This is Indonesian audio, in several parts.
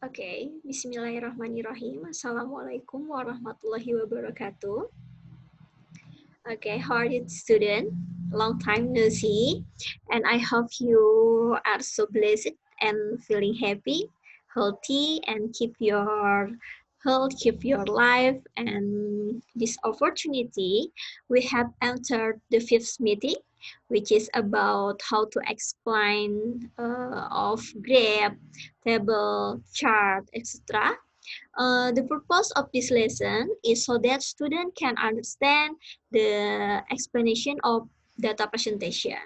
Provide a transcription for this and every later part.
Oke, Bismillahirrahmanirrahim. Assalamualaikum warahmatullahi wabarakatuh. Okay, how are you, student? Long time no see, and I hope you are so blessed and feeling happy, healthy, and keep your health, keep your life. And this opportunity, we have entered the fifth meeting, which is about how to explain of graph, table, chart, etc. The purpose of this lesson is so that students can understand the explanation of data presentation.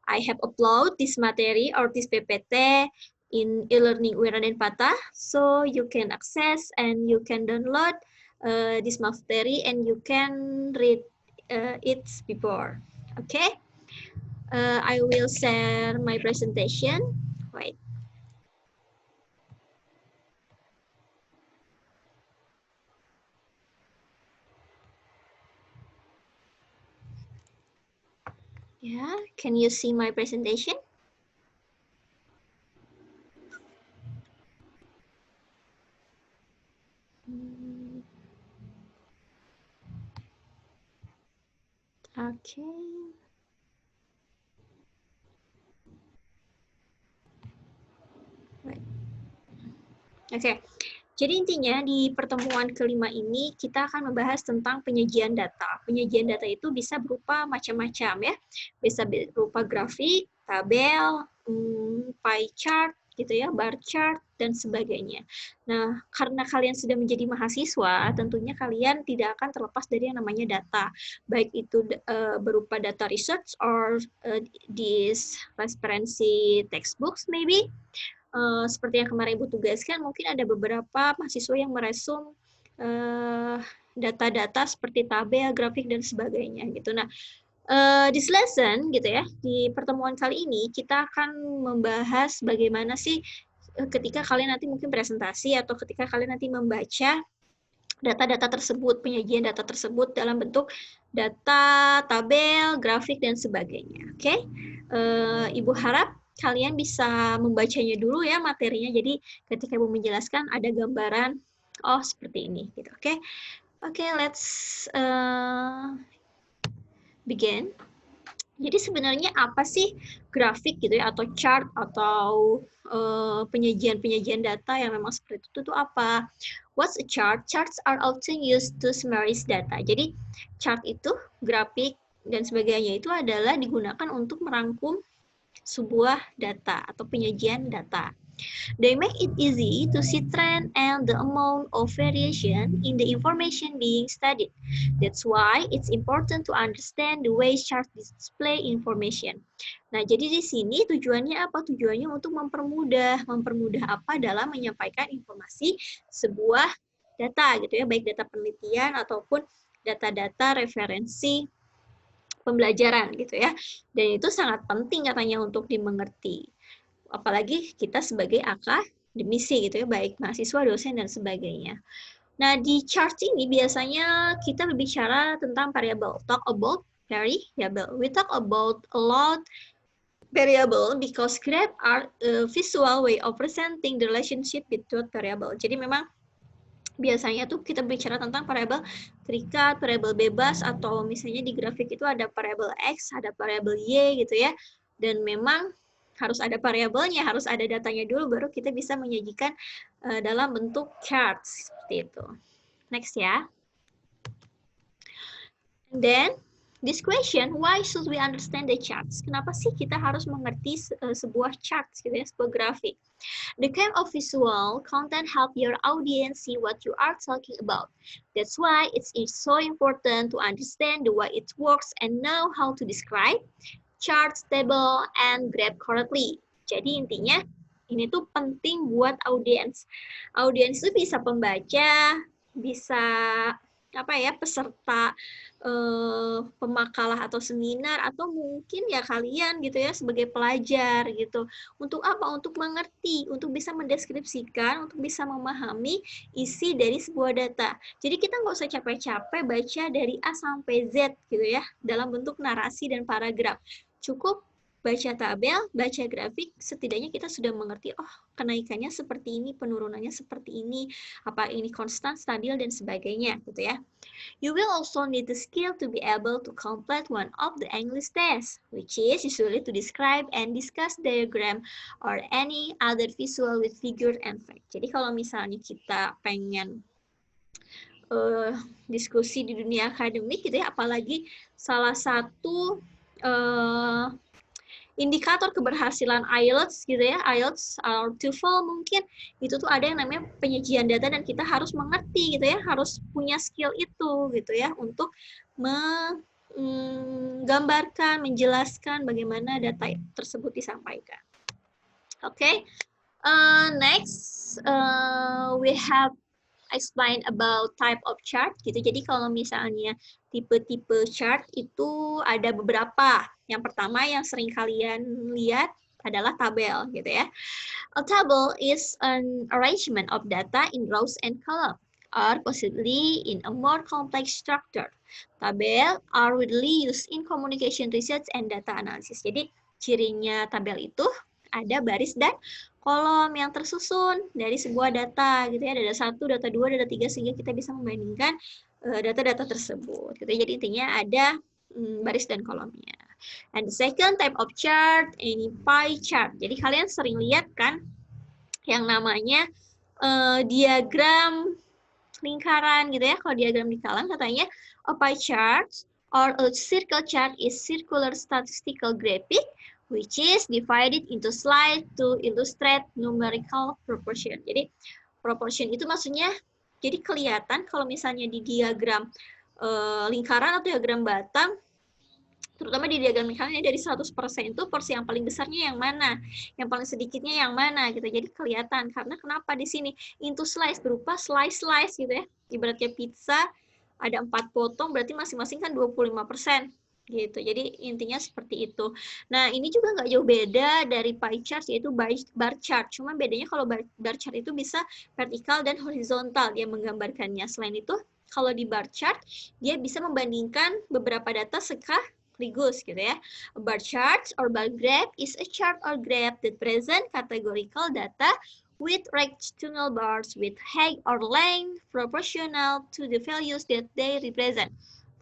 I have uploaded this material or this PPT in e-learning Wiraden Patah, so you can access and you can download this material and you can read it before. Okay, I will share my presentation. Wait. Yeah, can you see my presentation? Okay. Oke, jadi intinya di pertemuan kelima ini kita akan membahas tentang penyajian data. Penyajian data itu bisa berupa macam-macam ya, bisa berupa grafik, tabel, pie chart, gitu ya, bar chart, dan sebagainya. Nah, karena kalian sudah menjadi mahasiswa, tentunya kalian tidak akan terlepas dari yang namanya data. Baik itu berupa data research or this referensi textbooks maybe, seperti yang kemarin Ibu tugaskan, mungkin ada beberapa mahasiswa yang meresum data-data seperti tabel, grafik, dan sebagainya gitu. Nah, this lesson gitu ya, di pertemuan kali ini kita akan membahas bagaimana sih ketika kalian nanti mungkin presentasi atau ketika kalian nanti membaca data-data tersebut, penyajian data tersebut dalam bentuk data, tabel, grafik, dan sebagainya. Oke, Ibu harap kalian bisa membacanya dulu ya materinya. Jadi ketika Ibu menjelaskan ada gambaran, oh seperti ini, gitu. Oke, let's begin. Jadi sebenarnya apa sih grafik gitu ya atau chart atau penyajian-penyajian data yang memang seperti itu tuh apa? What's a chart? Charts are often used to summarize data. Jadi chart itu, grafik dan sebagainya itu adalah digunakan untuk merangkum sebuah data atau penyajian data. They make it easy to see trend and the amount of variation in the information being studied. That's why it's important to understand the way charts display information. Nah, jadi di sini tujuannya apa? Tujuannya untuk mempermudah apa dalam menyampaikan informasi sebuah data gitu ya, baik data penelitian ataupun data-data referensi pembelajaran gitu ya. Dan itu sangat penting katanya untuk dimengerti. Apalagi kita sebagai akademisi gitu ya, baik mahasiswa, dosen, dan sebagainya. Nah, di chart ini biasanya kita berbicara tentang variable, talk about variable. We talk about a lot variable because graph are a visual way of presenting the relationship between variable. Jadi memang biasanya tuh kita bicara tentang variabel terikat, variabel bebas, atau misalnya di grafik itu ada variabel X, ada variabel Y gitu ya. Dan memang harus ada variabelnya, harus ada datanya dulu, baru kita bisa menyajikan dalam bentuk charts seperti itu. Next ya. And then this question, why should we understand the charts? Kenapa sih kita harus mengerti sebuah charts gitu ya, sebuah grafik? The kind of visual content help your audience see what you are talking about. That's why it's so important to understand the way it works and know how to describe charts, table, and graph correctly. Jadi intinya ini tuh penting buat audiens. Audiens itu bisa pembaca, bisa apa ya, peserta pemakalah atau seminar, atau mungkin ya kalian gitu ya sebagai pelajar gitu. Untuk apa? Untuk mengerti, untuk bisa mendeskripsikan, untuk bisa memahami isi dari sebuah data. Jadi kita nggak usah capek-capek baca dari A sampai Z gitu ya dalam bentuk narasi dan paragraf. Cukup baca tabel, baca grafik, setidaknya kita sudah mengerti, oh kenaikannya seperti ini, penurunannya seperti ini, apa ini konstan, stabil, dan sebagainya, gitu ya. You will also need the skill to be able to complete one of the English tests, which is usually to describe and discuss diagram or any other visual with figure and fact. Jadi kalau misalnya kita pengen diskusi di dunia akademik gitu ya, apalagi salah satu indikator keberhasilan IELTS gitu ya, IELTS atau TOEFL mungkin itu tuh ada yang namanya penyajian data dan kita harus mengerti gitu ya, harus punya skill itu gitu ya untuk menggambarkan, menjelaskan bagaimana data tersebut disampaikan. Okay, next we have explain about type of chart gitu. Jadi kalau misalnya tipe-tipe chart itu ada beberapa. Yang pertama yang sering kalian lihat adalah tabel gitu ya. A table is an arrangement of data in rows and columns, or possibly in a more complex structure. Tabel are widely used in communication research and data analysis. Jadi cirinya tabel itu ada baris dan kolom yang tersusun dari sebuah data gitu ya, data 1, data 2, data 3 sehingga kita bisa membandingkan data-data tersebut gitu. Jadi intinya ada baris dan kolomnya. And the second type of chart ini pie chart. Jadi kalian sering lihat kan yang namanya diagram lingkaran gitu ya. Kalau diagram lingkaran katanya a pie chart or a circle chart is circular statistical graphic which is divided into slide to illustrate numerical proportion. Jadi proportion itu maksudnya jadi kelihatan kalau misalnya di diagram lingkaran atau diagram batang, terutama di diagram lingkaran dari 100% itu porsi yang paling besarnya yang mana, yang paling sedikitnya yang mana gitu. Jadi kelihatan karena kenapa di sini into slice berupa slice gitu ya. Ibaratnya pizza ada 4 potong berarti masing-masing kan 25%. Gitu. Jadi intinya seperti itu. Nah, ini juga nggak jauh beda dari pie chart yaitu bar chart. Cuma bedanya kalau bar chart itu bisa vertikal dan horizontal dia menggambarkannya. Selain itu, kalau di bar chart dia bisa membandingkan beberapa data sekaligus gitu ya. A bar chart or bar graph is a chart or graph that present categorical data with rectangle bars with height or length proportional to the values that they represent.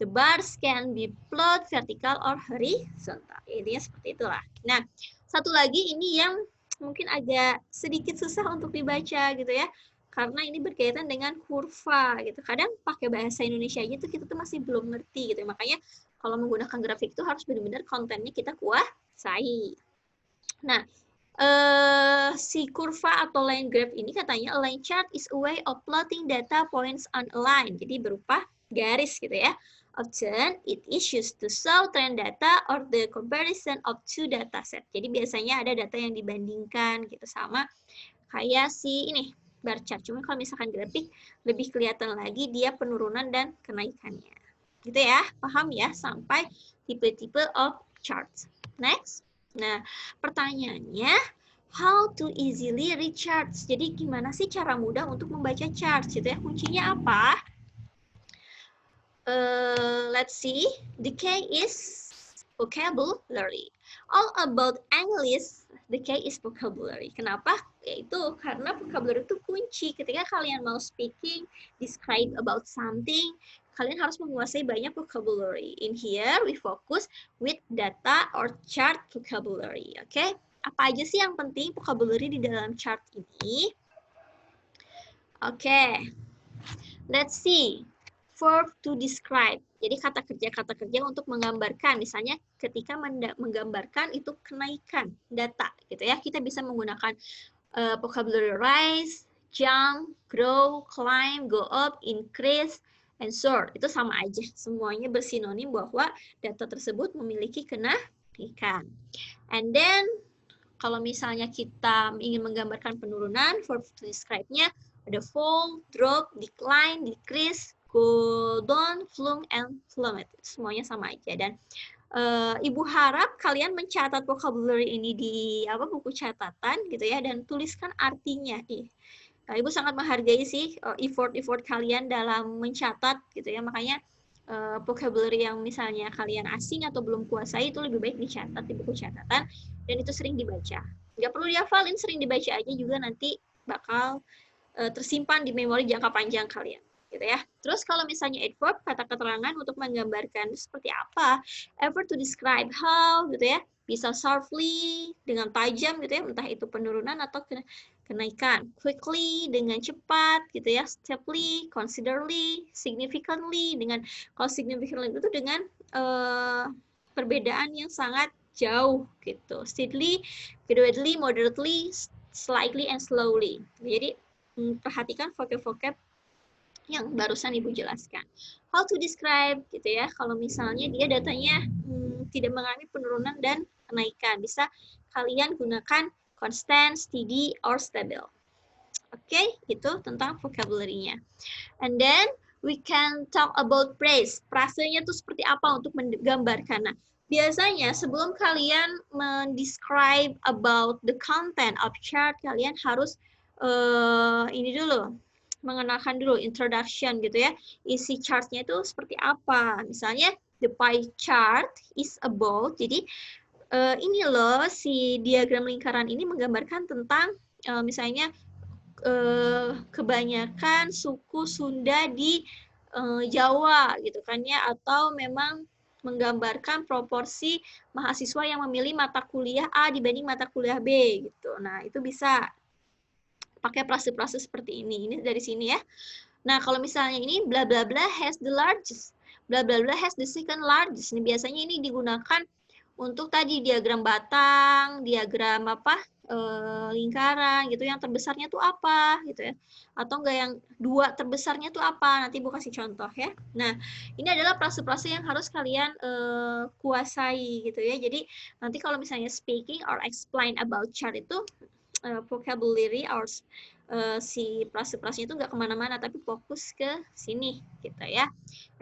The bars can be plot vertical or horizontal. Intinya seperti itulah. Nah, satu lagi ini yang mungkin agak sedikit susah untuk dibaca gitu ya. Karena ini berkaitan dengan kurva gitu. Kadang pakai bahasa Indonesia aja tuh kita tuh masih belum ngerti gitu. Makanya kalau menggunakan grafik itu harus benar-benar kontennya kita kuasai. Nah, si kurva atau line graph ini katanya a line chart is a way of plotting data points on a line. Jadi berupa garis gitu ya. Often, it is used to show trend data or the comparison of two data set. Jadi biasanya ada data yang dibandingkan gitu sama kayak si ini bar chart. Cuma kalau misalkan grafik lebih kelihatan lagi dia penurunan dan kenaikannya. Gitu ya, paham ya sampai tipe-tipe of charts. Next. Nah, pertanyaannya how to easily read charts. Jadi gimana sih cara mudah untuk membaca charts gitu ya? Kuncinya apa? Let's see. The K is vocabulary. All about English, the K is vocabulary. Kenapa? Yaitu karena vocabulary itu kunci. Ketika kalian mau speaking, describe about something, kalian harus menguasai banyak vocabulary. In here, we focus with data or chart vocabulary. Okay? Apa aja sih yang penting vocabulary di dalam chart ini? Okay. Let's see. Verb to describe. Jadi kata kerja untuk menggambarkan. Misalnya ketika menggambarkan itu kenaikan data gitu ya. Kita bisa menggunakan vocabulary rise, jump, grow, climb, go up, increase, and soar. Itu sama aja. Semuanya bersinonim bahwa data tersebut memiliki kenaikan. And then kalau misalnya kita ingin menggambarkan penurunan, verb to describe-nya ada fall, drop, decline, decrease, go down, flung, and plummet. Semuanya sama aja. Dan Ibu harap kalian mencatat vocabulary ini di buku catatan gitu ya dan tuliskan artinya. Ibu sangat menghargai sih effort kalian dalam mencatat gitu ya. Makanya vocabulary yang misalnya kalian asing atau belum kuasai, itu lebih baik dicatat di buku catatan dan itu sering dibaca. Nggak perlu dihafalin, sering dibaca aja juga nanti bakal tersimpan di memori jangka panjang kalian, gitu ya. Terus kalau misalnya adverb, kata keterangan untuk menggambarkan seperti apa, effort to describe how, gitu ya, bisa sharply dengan tajam, gitu ya, entah itu penurunan atau kenaikan, quickly dengan cepat, gitu ya, steply, considerably, significantly dengan kalau significantly itu dengan perbedaan yang sangat jauh, gitu, steadily, gradually, moderately, slightly, and slowly. Jadi perhatikan vocab-vocab yang barusan Ibu jelaskan. How to describe gitu ya, kalau misalnya dia datanya tidak mengalami penurunan dan kenaikan, bisa kalian gunakan constant, steady, or stable. Oke, itu tentang vocabulary-nya. And then we can talk about praise. Prasenya itu seperti apa untuk menggambarkan. Nah, biasanya sebelum kalian mendescribe about the content of chart, kalian harus ini dulu, mengenalkan dulu introduction gitu ya. Isi chartnya itu seperti apa. Misalnya the pie chart is about, jadi ini loh si diagram lingkaran ini menggambarkan tentang misalnya kebanyakan suku Sunda di Jawa gitu kan ya, atau memang menggambarkan proporsi mahasiswa yang memilih mata kuliah A dibanding mata kuliah B gitu. Nah, itu bisa pakai prase-prase seperti ini. Ini dari sini ya. Nah, kalau misalnya ini bla bla bla has the largest, bla bla bla has the second largest. Ini biasanya ini digunakan untuk tadi diagram batang, diagram apa? Lingkaran gitu. Yang terbesarnya tuh apa gitu ya. Atau enggak yang dua terbesarnya tuh apa? Nanti Bu kasih contoh ya. Nah, ini adalah prase-prase yang harus kalian kuasai gitu ya. Jadi nanti kalau misalnya speaking or explain about chart itu vocabulary or si prase-prasenya itu nggak kemana-mana tapi fokus ke sini gitu ya.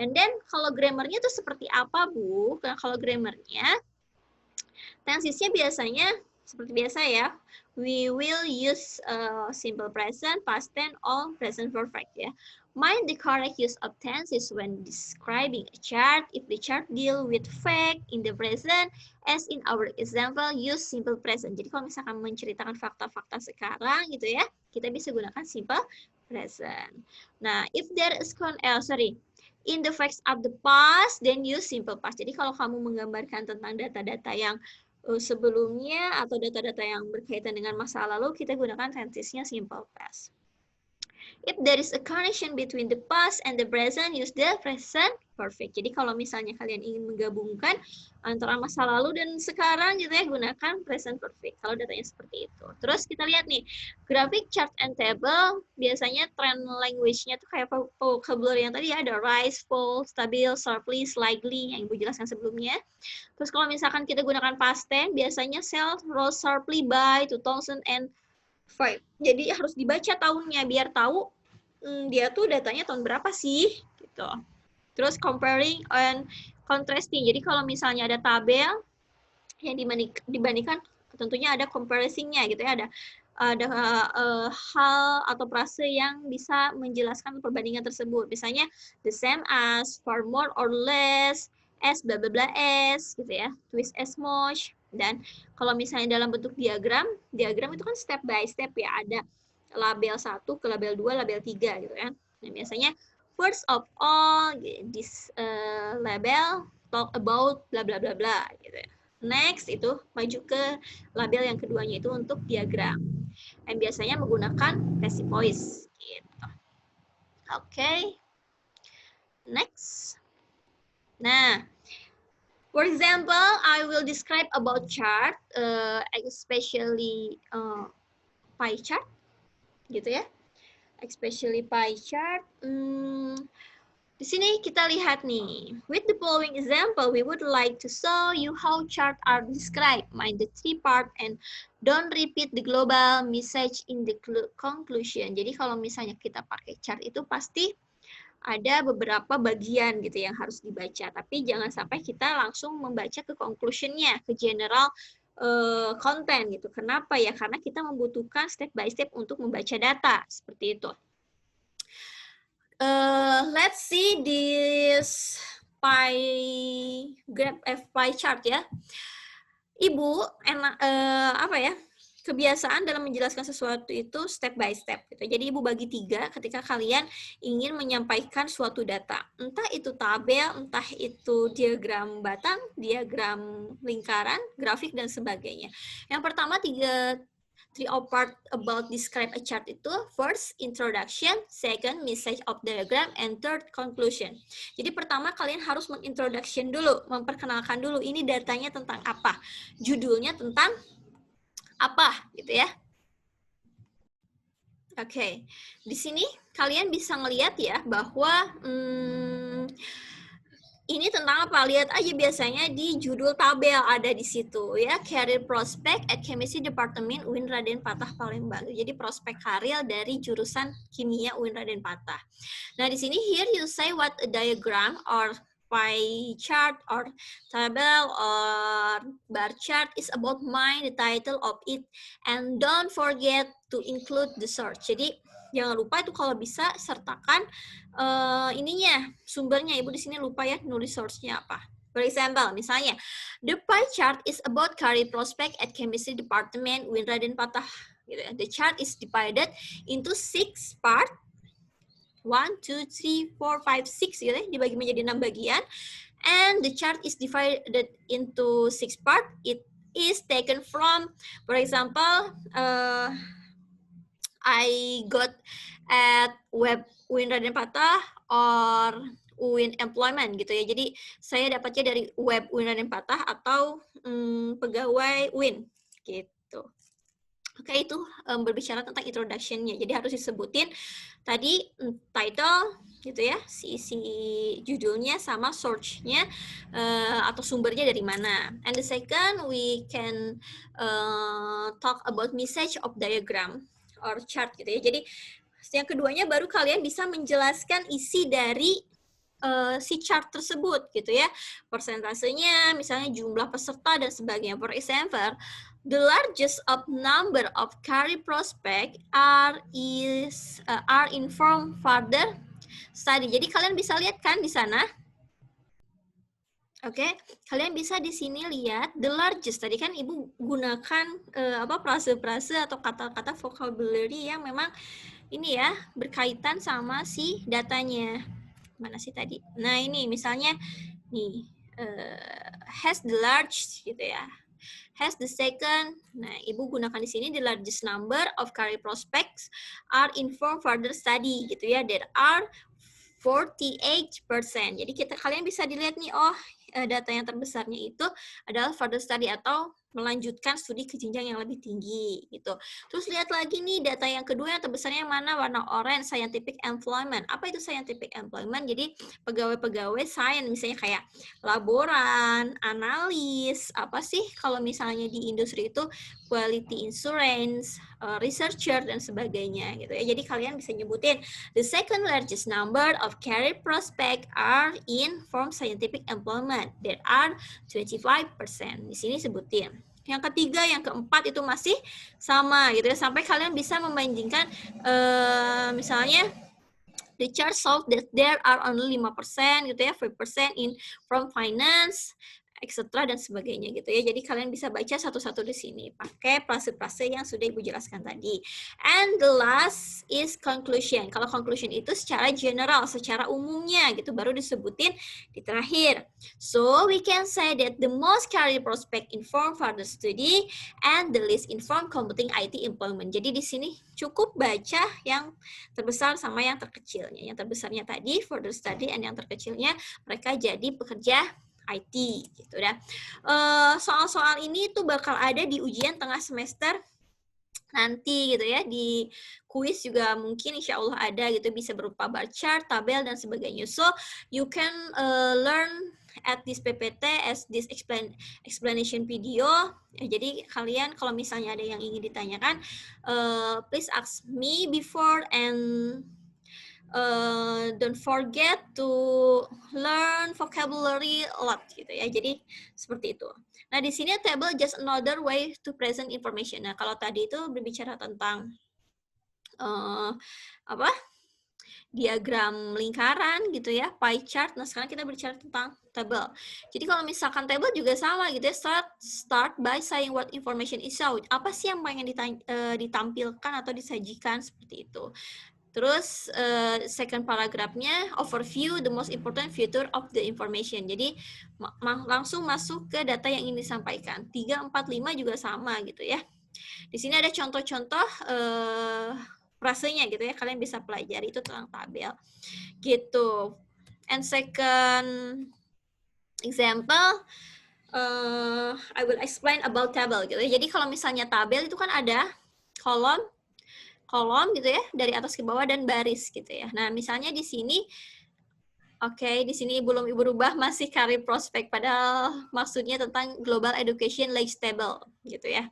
And then kalau grammarnya itu seperti apa Bu? Kalau grammarnya tensisnya biasanya seperti biasa ya. We will use simple present, past tense, or present perfect ya. Mind the correct use of tenses when describing a chart. If the chart deal with fact in the present, as in our example, use simple present. Jadi kalau misalkan menceritakan fakta-fakta sekarang gitu ya, kita bisa gunakan simple present. Nah, if there is in the facts of the past, then use simple past. Jadi kalau kamu menggambarkan tentang data-data yang sebelumnya atau data-data yang berkaitan dengan masa lalu, kita gunakan tensisnya simple past. If there is a connection between the past and the present, use the present perfect. Jadi kalau misalnya kalian ingin menggabungkan antara masa lalu dan sekarang gitu ya, gunakan present perfect kalau datanya seperti itu. Terus kita lihat nih, graphic, chart, and table, biasanya trend language-nya tuh kayak vocabulary yang tadi ya, ada rise, fall, stabil, sharply, slightly, yang Ibu jelaskan sebelumnya. Terus kalau misalkan kita gunakan past tense, biasanya sell, rose sharply by 2005. Jadi harus dibaca tahunnya biar tahu dia tuh datanya tahun berapa sih gitu. Terus comparing and contrasting. Jadi kalau misalnya ada tabel yang dibandingkan, tentunya ada comparison-nya gitu ya, ada hal atau frase yang bisa menjelaskan perbandingan tersebut. Misalnya the same as, far more or less, as bla bla bla as gitu ya, twist as much. Dan kalau misalnya dalam bentuk diagram itu kan step by step ya, ada label 1 ke label 2, label 3 gitu kan. Nah, biasanya first of all this label talk about bla bla bla bla gitu ya. Next itu maju ke label yang keduanya itu untuk diagram. Dan biasanya menggunakan passive voice gitu. Oke. Next. Nah, for example, I will describe about chart, especially pie chart, gitu ya. Especially pie chart. Di sini kita lihat nih. With the following example, we would like to show you how chart are described. Mind the three part and don't repeat the global message in the conclusion. Jadi kalau misalnya kita pakai chart itu pasti ada beberapa bagian gitu yang harus dibaca, tapi jangan sampai kita langsung membaca ke conclusion-nya, ke general content gitu. Kenapa ya? Karena kita membutuhkan step by step untuk membaca data, seperti itu. Let's see this pie chart ya. Ibu apa ya? Kebiasaan dalam menjelaskan sesuatu itu step by step gitu. Jadi Ibu bagi 3 ketika kalian ingin menyampaikan suatu data. Entah itu tabel, entah itu diagram batang, diagram lingkaran, grafik dan sebagainya. Yang pertama three part about describe a chart itu first introduction, second message of diagram, and third conclusion. Jadi pertama kalian harus mengintroduction dulu, memperkenalkan dulu ini datanya tentang apa, judulnya tentang apa gitu ya. Oke, di sini kalian bisa ngelihat ya bahwa ini tentang apa? Lihat aja biasanya di judul tabel ada di situ ya. Career Prospect at Chemistry Department UIN Raden Patah Palembang. Jadi prospek karir dari jurusan kimia UIN Raden Patah. Nah, di sini here you say what a diagram or pie chart or table or bar chart is about, mind the title of it, and don't forget to include the source. Jadi jangan lupa itu kalau bisa sertakan ininya, sumbernya. Ibu di sini lupa ya nulis source-nya apa. For example, misalnya, the pie chart is about career prospect at chemistry department UIN Raden Patah. Gitu ya. The chart is divided into 6 parts. 1, 2, 3, 4, 5, 6 gitu ya, dibagi menjadi 6 bagian. And the chart is divided into 6 part. It is taken from, for example, I got at web UIN Raden Patah or UIN Employment gitu ya. Jadi saya dapatnya dari web UIN Raden Patah atau pegawai UIN gitu. Oke, itu berbicara tentang introduction-nya. Jadi harus disebutin tadi title gitu ya, si judulnya sama source-nya atau sumbernya dari mana. And the second, we can talk about message of diagram or chart gitu ya. Jadi yang keduanya baru kalian bisa menjelaskan isi dari si chart tersebut gitu ya. Persentasenya, misalnya jumlah peserta dan sebagainya. For example, the largest of number of career prospect are informed further study. Jadi kalian bisa lihat kan di sana. Oke, kalian bisa di sini lihat the largest. Tadi kan Ibu gunakan frase-frase atau kata-kata vocabulary yang memang ini ya berkaitan sama si datanya. Mana sih tadi? Nah, ini misalnya nih has the large gitu ya. Has the second. Nah, Ibu gunakan di sini the largest number of career prospects are informed further study gitu ya. There are 48%. Jadi kalian bisa dilihat nih, oh data yang terbesarnya itu adalah further study atau melanjutkan studi ke jenjang yang lebih tinggi gitu. Terus lihat lagi nih data yang kedua yang terbesarnya yang mana, warna orange, scientific employment. Apa itu scientific employment? Jadi pegawai-pegawai sains misalnya kayak laboran, analis, apa sih kalau misalnya di industri itu quality insurance, researcher dan sebagainya gitu ya. Jadi kalian bisa nyebutin the second largest number of career prospect are in form scientific employment. There are 25%. Di sini sebutin. Yang ketiga, yang keempat itu masih sama gitu ya. Sampai kalian bisa membandingkan misalnya the chart shows that there are only 5% gitu ya, 5% in from finance, etc. dan sebagainya gitu ya. Jadi kalian bisa baca satu-satu di sini pakai frase-frase yang sudah Ibu jelaskan tadi. And the last is conclusion. Kalau conclusion itu secara general, secara umumnya gitu, baru disebutin di terakhir. So we can say that the most career prospect inform further study and the least inform computing IT employment. Jadi di sini cukup baca yang terbesar sama yang terkecilnya. Yang terbesarnya tadi further study, and yang terkecilnya mereka jadi pekerja IT gitu dah. Soal-soal ini tuh bakal ada di ujian tengah semester nanti gitu ya, di kuis juga mungkin insya Allah ada gitu, bisa berupa bar chart, tabel dan sebagainya. So you can learn at this PPT as this explanation video. Jadi kalian kalau misalnya ada yang ingin ditanyakan, please ask me before, and don't forget to learn vocabulary a lot gitu ya. Jadi seperti itu. Nah, di sini table just another way to present information. Nah, kalau tadi itu berbicara tentang diagram lingkaran gitu ya, pie chart. Nah, sekarang kita bicara tentang tabel. Jadi kalau misalkan tabel juga sama gitu ya, start by saying what information is out. Apa sih yang pengen ditampilkan atau disajikan seperti itu. Terus second paragrafnya overview the most important feature of the information. Jadi langsung masuk ke data yang ingin disampaikan. 3, 4, 5 juga sama gitu ya. Di sini ada contoh-contoh frasenya gitu ya, kalian bisa pelajari itu tentang tabel gitu. And second example, I will explain about table gitu ya. Jadi kalau misalnya tabel itu kan ada kolom gitu ya, dari atas ke bawah dan baris gitu ya. Nah, misalnya di sini oke, di sini belum berubah, masih career prospect, padahal maksudnya tentang global education league table gitu ya.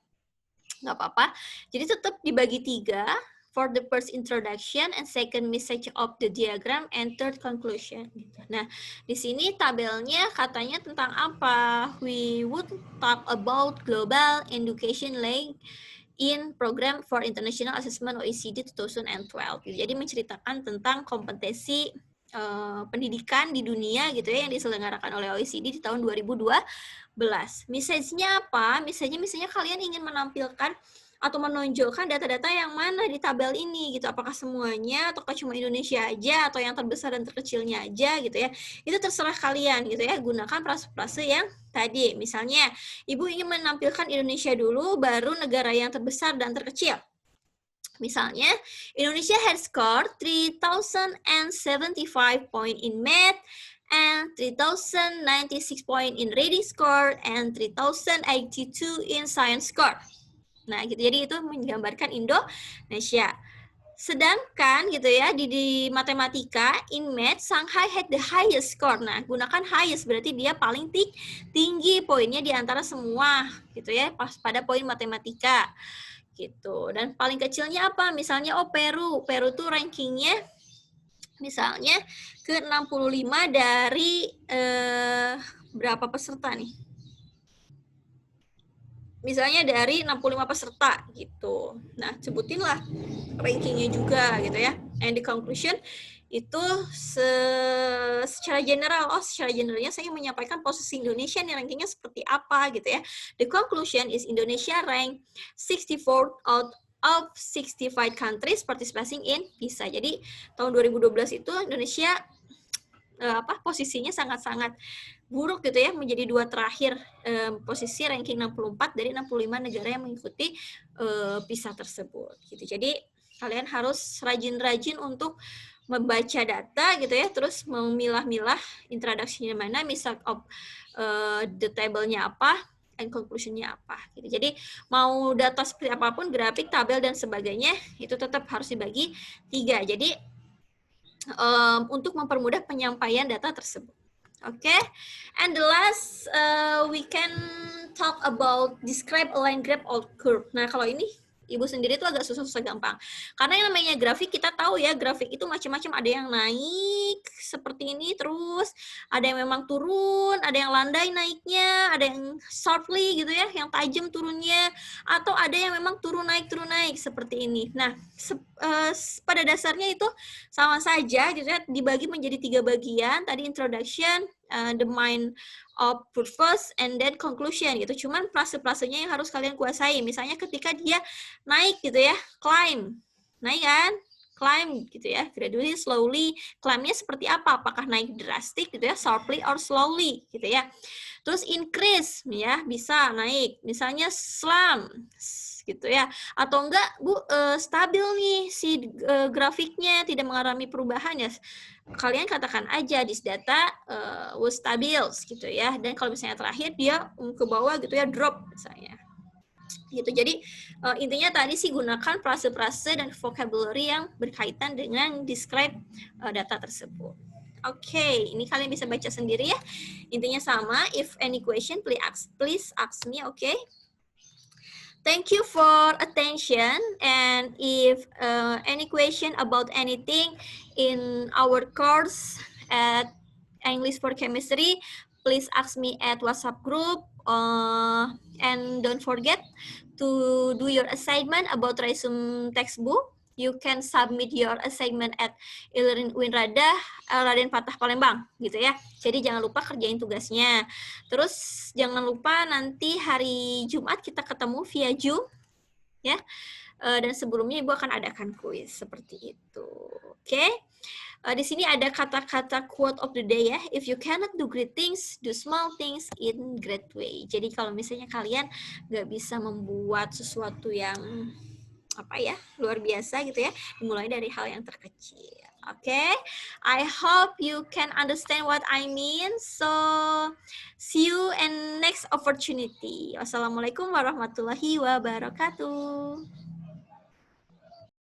Nggak apa-apa. Jadi tetap dibagi 3, for the first introduction and second message of the diagram and third conclusion. Nah, di sini tabelnya katanya tentang apa? We would talk about global education league in program for international assessment OECD 2012. Jadi menceritakan tentang kompetensi pendidikan di dunia gitu ya yang diselenggarakan oleh OECD di tahun 2012. Message-nya apa? Misalnya kalian ingin menampilkan atau menonjolkan data-data yang mana di tabel ini gitu. Apakah semuanya ataukah cuma Indonesia aja atau yang terbesar dan terkecilnya aja gitu ya. Itu terserah kalian gitu ya. Gunakan frase-frase yang tadi. Misalnya, Ibu ingin menampilkan Indonesia dulu baru negara yang terbesar dan terkecil. Misalnya, Indonesia had scored 3,075 point in math and 3,096 point in reading score and 3,082 in science score. Nah, gitu. Jadi itu menggambarkan Indonesia. Sedangkan gitu ya di matematika in math Shanghai had the highest score. Nah, gunakan highest berarti dia paling tinggi poinnya di antara semua gitu ya pas pada poin matematika. Gitu. Dan paling kecilnya apa? Misalnya Peru. Peru tuh rankingnya misalnya ke 65 dari berapa peserta nih? Misalnya dari 65 peserta gitu. Nah, sebutinlah rankingnya juga gitu ya. And the conclusion itu secara general, secara generalnya saya menyampaikan posisi Indonesia nih rankingnya seperti apa gitu ya. The conclusion is Indonesia rank 64 out of 65 countries participating in PISA. Jadi tahun 2012 itu Indonesia posisinya sangat-sangat buruk gitu ya, menjadi 2 terakhir posisi ranking 64 dari 65 negara yang mengikuti PISA tersebut gitu. Jadi kalian harus rajin-rajin untuk membaca data gitu ya, terus memilah-milah introduction-nya mana, misal of the table-nya apa, and conclusion-nya apa gitu. Jadi mau data seperti apapun, grafik, tabel dan sebagainya itu tetap harus dibagi 3. Jadi untuk mempermudah penyampaian data tersebut. Okay, and the last we can talk about describe a line graph or curve. Nah, kalau ini Ibu sendiri itu agak susah-susah gampang. Karena yang namanya grafik, kita tahu ya, grafik itu macam-macam. Ada yang naik seperti ini terus, ada yang memang turun, ada yang landai naiknya, ada yang sharply gitu ya, yang tajam turunnya, atau ada yang memang turun naik seperti ini. Nah, pada dasarnya itu sama saja gitu ya, dibagi menjadi 3 bagian. Tadi introduction, the main of purpose and then conclusion gitu. Cuman frase-frasenya yang harus kalian kuasai. Misalnya ketika dia naik gitu ya, climb. Naik kan? Climb gitu ya, gradually, slowly. Climbnya seperti apa? Apakah naik drastik gitu ya, sharply or slowly gitu ya. Terus increase ya, bisa naik. Misalnya slump gitu ya. Atau enggak, Bu, stabil nih si grafiknya, tidak mengalami perubahan ya. Kalian katakan aja this data was stabil gitu ya. Dan kalau misalnya terakhir dia ke bawah gitu ya, drop misalnya. Gitu. Jadi intinya tadi sih gunakan frase-frase dan vocabulary yang berkaitan dengan describe data tersebut. Oke, ini kalian bisa baca sendiri ya. Intinya sama. If any question, please ask me. Okay. Thank you for attention, and if any question about anything in our course at English for Chemistry, please ask me at WhatsApp group, and don't forget to do your assignment about resume textbook you can submit your assignment at Ilrin Winrada Raden Fatah Palembang gitu ya. Jadi jangan lupa kerjain tugasnya. Terus jangan lupa nanti hari Jumat kita ketemu via Zoom ya. Dan sebelumnya Ibu akan adakan kuis seperti itu. Oke. Di sini ada kata-kata quote of the day ya. If you cannot do great things, do small things in great way. Jadi kalau misalnya kalian nggak bisa membuat sesuatu yang apa ya luar biasa gitu ya, dimulai dari hal yang terkecil. Okay, I hope you can understand what I mean. So see you in next opportunity. Wassalamualaikum warahmatullahi wabarakatuh.